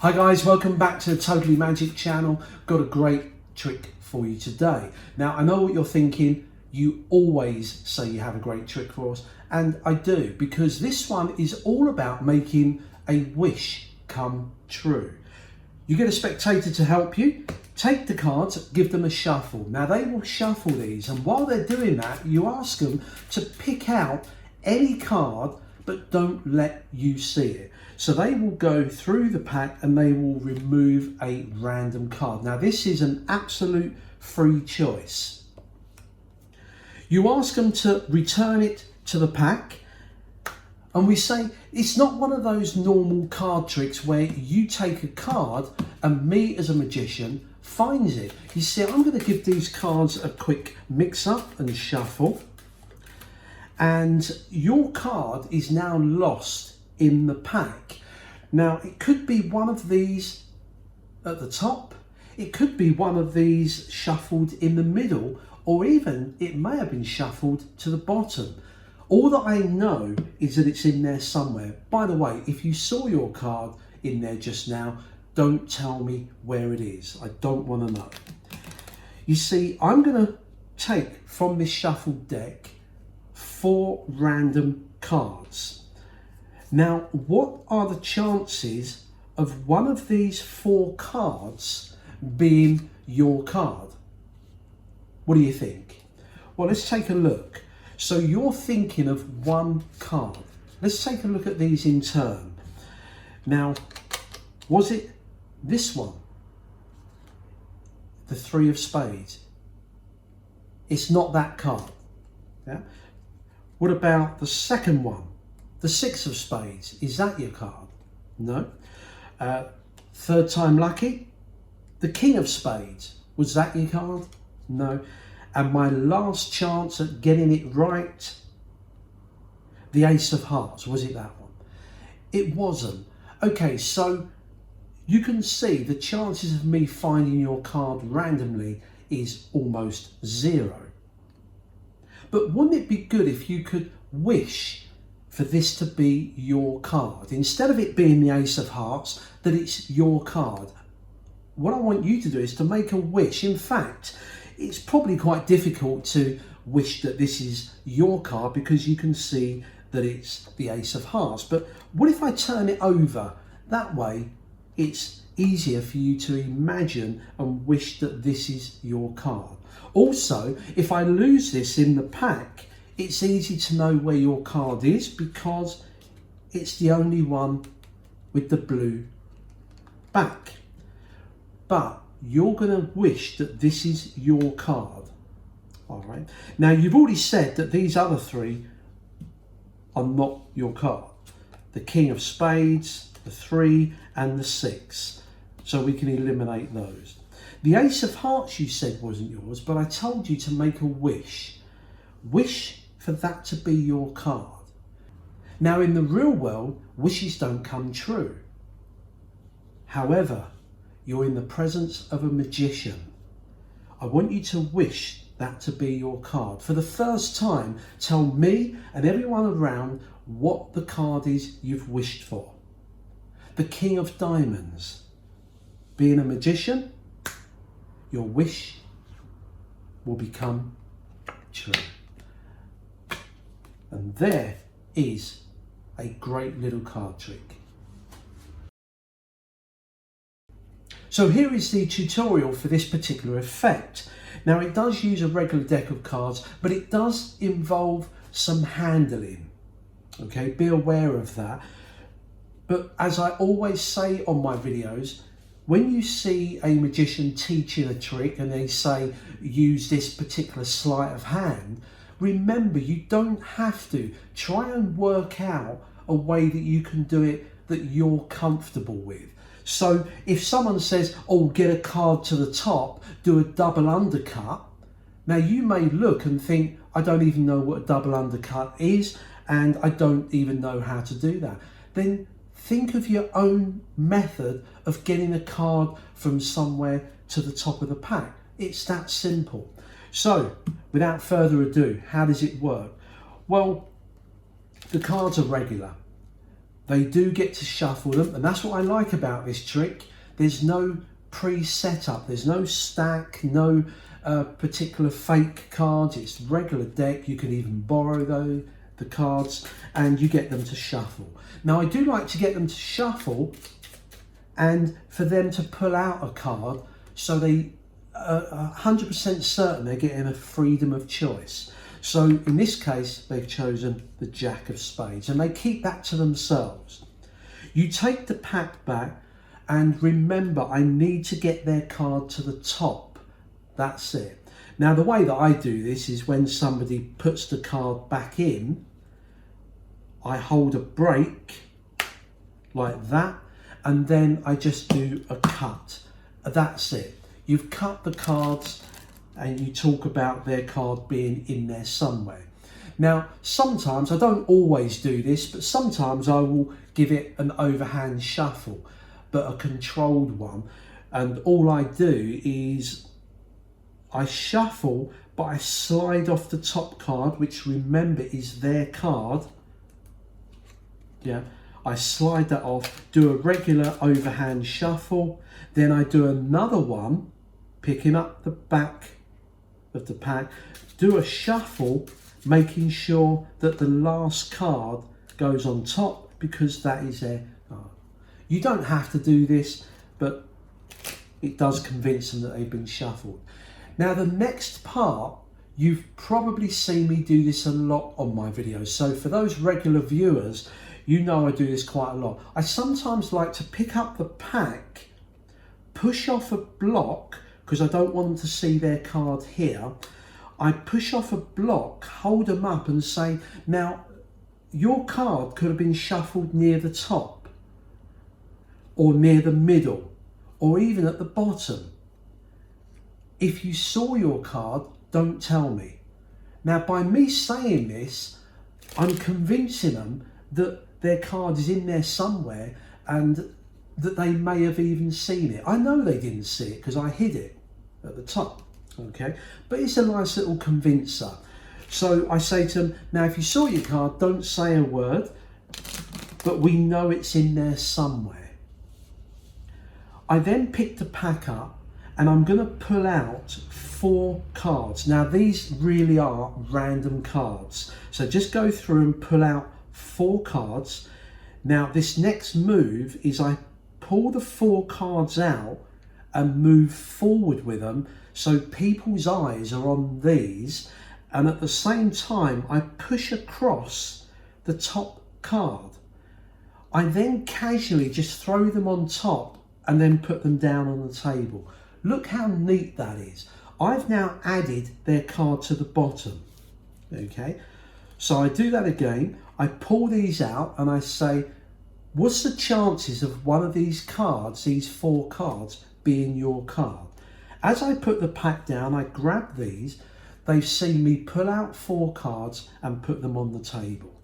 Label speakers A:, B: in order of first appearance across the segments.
A: Hi guys, welcome back to the Totally Magic channel. Got a great trick for you today. Now I know what you're thinking, you always say you have a great trick for us, and I do, because this one is all about making a wish come true. You get a spectator to help you, take the cards, give them a shuffle. Now they will shuffle these, and while they're doing that, you ask them to pick out any card, but don't let you see it. So they will go through the pack and they will remove a random card. Now this is an absolute free choice. You ask them to return it to the pack, and we say it's not one of those normal card tricks where you take a card and me as a magician finds it. You see, I'm going to give these cards a quick mix up and shuffle, and your card is now lost in the pack. Now it could be one of these at the top, it could be one of these shuffled in the middle, or even it may have been shuffled to the bottom. All that I know is that it's in there somewhere. By the way, if you saw your card in there just now, don't tell me where it is. I don't want to know. You see, I'm going to take from this shuffled deck 4 random cards. Now, what are the chances of one of these 4 cards being your card? What do you think? Well, let's take a look. So you're thinking of one card. Let's take a look at these in turn. Now, was it this one? The 3 of spades? It's not that card. Yeah. What about the second one? The 6 of spades, is that your card? No. Third time lucky? The king of spades, was that your card? No. And my last chance at getting it right, the ace of hearts, was it that one? It wasn't. Okay, so you can see the chances of me finding your card randomly is almost 0. But wouldn't it be good if you could wish for this to be your card? Instead of it being the ace of hearts, that it's your card. What I want you to do is to make a wish. In fact, it's probably quite difficult to wish that this is your card because you can see that it's the ace of hearts. But what if I turn it over? That way it's easier for you to imagine and wish that this is your card. Also, if I lose this in the pack, it's easy to know where your card is because it's the only one with the blue back. But you're going to wish that this is your card. All right. Now you've already said that these other 3 are not your card. The king of spades, the 3 and the 6. So we can eliminate those. The ace of hearts you said wasn't yours, but I told you to make a wish. Wish for that to be your card. Now in the real world, wishes don't come true. However, you're in the presence of a magician. I want you to wish that to be your card. For the first time, tell me and everyone around what the card is you've wished for. The King of Diamonds. Being a magician, your wish will become true. And there is a great little card trick. So here is the tutorial for this particular effect. Now it does use a regular deck of cards, but it does involve some handling. Okay, be aware of that. But as I always say on my videos, when you see a magician teaching a trick and they say use this particular sleight of hand, remember, you don't have to. Try and work out a way that you can do it that you're comfortable with. So if someone says, oh, get a card to the top, do a double undercut. Now you may look and think, I don't even know what a double undercut is, and I don't even know how to do that. Then think of your own method of getting a card from somewhere to the top of the pack. It's that simple. So without further ado, how does it work? Well, the cards are regular. They do get to shuffle them, and that's what I like about this trick. There's no pre-setup, there's no stack, no particular fake cards. It's regular deck. You can even borrow the cards and you get them to shuffle. Now I do like to get them to shuffle and for them to pull out a card so they 100% certain they're getting a freedom of choice. So in this case, they've chosen the Jack of Spades and they keep that to themselves. You take the pack back and remember, I need to get their card to the top. That's it. Now the way that I do this is when somebody puts the card back in, I hold a break like that and then I just do a cut. That's it. You've cut the cards and you talk about their card being in there somewhere. Now, sometimes, I don't always do this, but sometimes I will give it an overhand shuffle, but a controlled one. And all I do is I shuffle, but I slide off the top card, which remember is their card. Yeah, I slide that off, do a regular overhand shuffle, then I do another one, picking up the back of the pack, do a shuffle, making sure that the last card goes on top because that is their card. You don't have to do this, but it does convince them that they've been shuffled. Now the next part, you've probably seen me do this a lot on my videos. So for those regular viewers, you know I do this quite a lot. I sometimes like to pick up the pack, push off a block, because I don't want them to see their card here. I push off a block, hold them up and say, now your card could have been shuffled near the top or near the middle or even at the bottom. If you saw your card, don't tell me. Now by me saying this, I'm convincing them that their card is in there somewhere and that they may have even seen it. I know they didn't see it because I hid it at the top, okay? But it's a nice little convincer. So I say to them, now if you saw your card, don't say a word, but we know it's in there somewhere. I then pick the pack up and I'm going to pull out 4 cards. Now these really are random cards. So just go through and pull out 4 cards. Now this next move is I pull the 4 cards out and move forward with them so people's eyes are on these, and at the same time I push across the top card. I then casually just throw them on top and then put them down on the table. Look how neat that is. I've now added their card to the bottom. Okay, so I do that again. I pull these out and I say, what's the chances of one of these cards, these 4 cards, being your card? As I put the pack down, I grab these. They've seen me pull out 4 cards and put them on the table.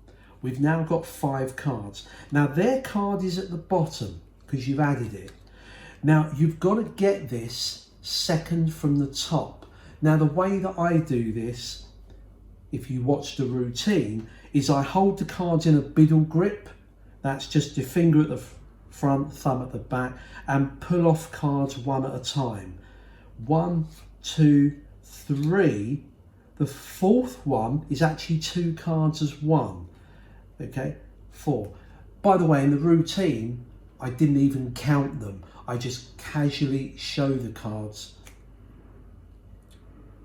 A: We've now got 5 cards. Now their card is at the bottom because you've added it. Now you've got to get this second from the top. Now the way that I do this, if you watch the routine, is I hold the cards in a biddle grip. That's just your finger at the front, thumb at the back, and pull off cards one at a time. 1, 2, 3. The 4th one is actually 2 cards as one. Okay, 4. By the way, in the routine, I didn't even count them. I just casually show the cards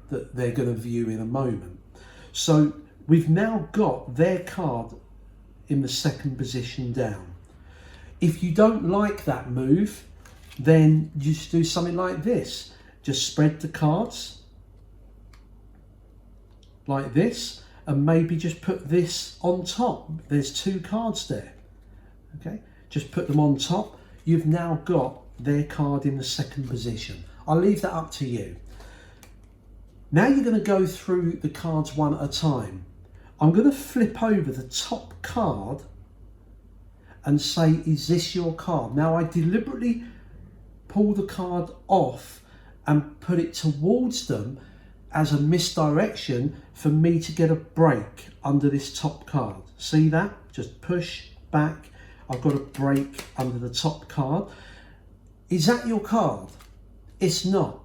A: that they're going to view in a moment. So we've now got their card in the second position down. If you don't like that move, then you just do something like this. Just spread the cards like this and maybe just put this on top. There's 2 cards there. Okay, just put them on top. You've now got their card in the second position. I'll leave that up to you. Now you're going to go through the cards one at a time. I'm going to flip over the top card and say, is this your card? Now I deliberately pull the card off and put it towards them as a misdirection for me to get a break under this top card. See that? Just push back. I've got a break under the top card. Is that your card? It's not.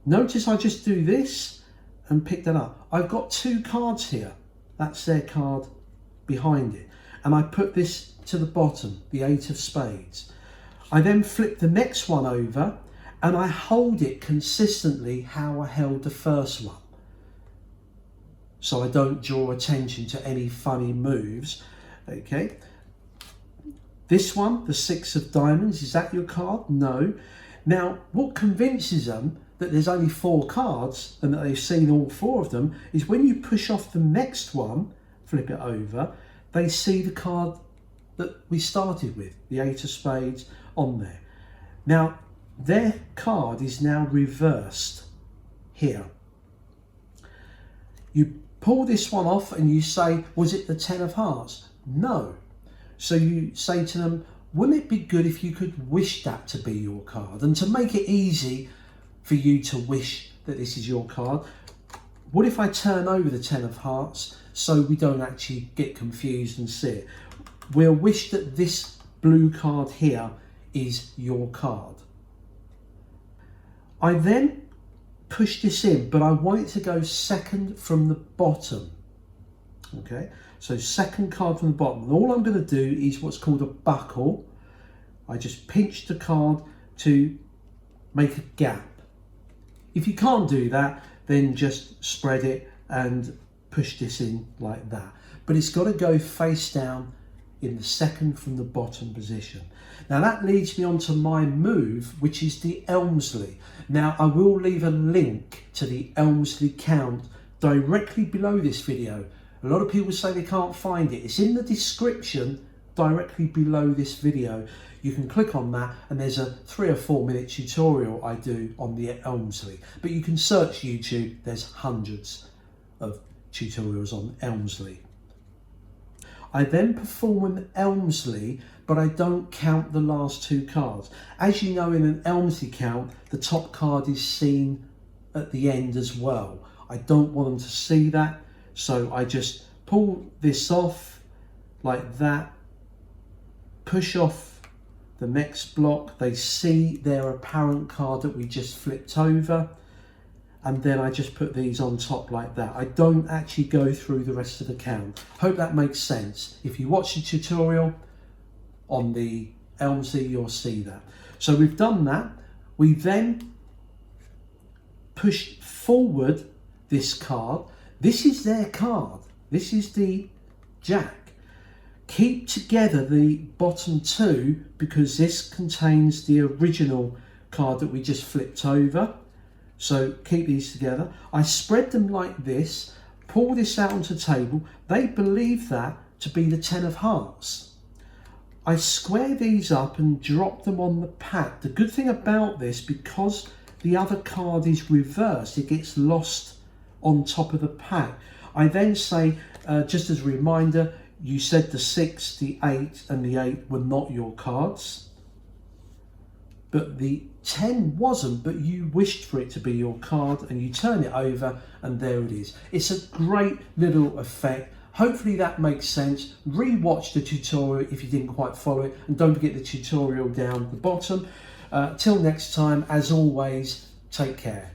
A: Notice I just do this and pick that up. I've got 2 cards here. That's their card behind it. And I put this to the bottom, the 8 of spades. I then flip the next one over and I hold it consistently how I held the first one. So I don't draw attention to any funny moves. Okay. This one, the 6 of diamonds, is that your card? No. Now, what convinces them that there's only 4 cards and that they've seen all 4 of them is when you push off the next one, flip it over, they see the card that we started with, the 8 of spades on there. Now, their card is now reversed here. You pull this one off and you say, was it the 10 of hearts? No. So you say to them, wouldn't it be good if you could wish that to be your card? And to make it easy for you to wish that this is your card, what if I turn over the 10 of hearts so we don't actually get confused and see it? We'll wish that this blue card here is your card. I then push this in, but I want it to go second from the bottom. Okay, so second card from the bottom. And all I'm going to do is what's called a buckle. I just pinch the card to make a gap. If you can't do that, then just spread it and push this in like that. But it's got to go face down in the second from the bottom position. Now that leads me on to my move, which is the Elmsley. Now I will leave a link to the Elmsley count directly below this video. A lot of people say they can't find it. It's in the description directly below this video. You can click on that and there's a 3 or 4 minute tutorial I do on the Elmsley. But you can search YouTube, there's hundreds of tutorials on Elmsley. I then perform an Elmsley, but I don't count the last 2 cards. As you know, in an Elmsley count, the top card is seen at the end as well. I don't want them to see that. So I just pull this off like that, push off the next block. They see their apparent card that we just flipped over. And then I just put these on top like that. I don't actually go through the rest of the count. Hope that makes sense. If you watch the tutorial on the Elmsley, you'll see that. So we've done that. We then push forward this card. This is their card. This is the Jack. Keep together the bottom 2 because this contains the original card that we just flipped over. So keep these together. I spread them like this, pull this out onto the table. They believe that to be the 10 of hearts. I square these up and drop them on the pack. The good thing about this, because the other card is reversed, it gets lost on top of the pack. I then say, just as a reminder, you said the 6, the 8 and the 8 were not your cards. But the 10 wasn't, but you wished for it to be your card and you turn it over and there it is. It's a great little effect. Hopefully that makes sense. Re-watch the tutorial if you didn't quite follow it and don't forget the tutorial down at the bottom. Till next time, as always, take care.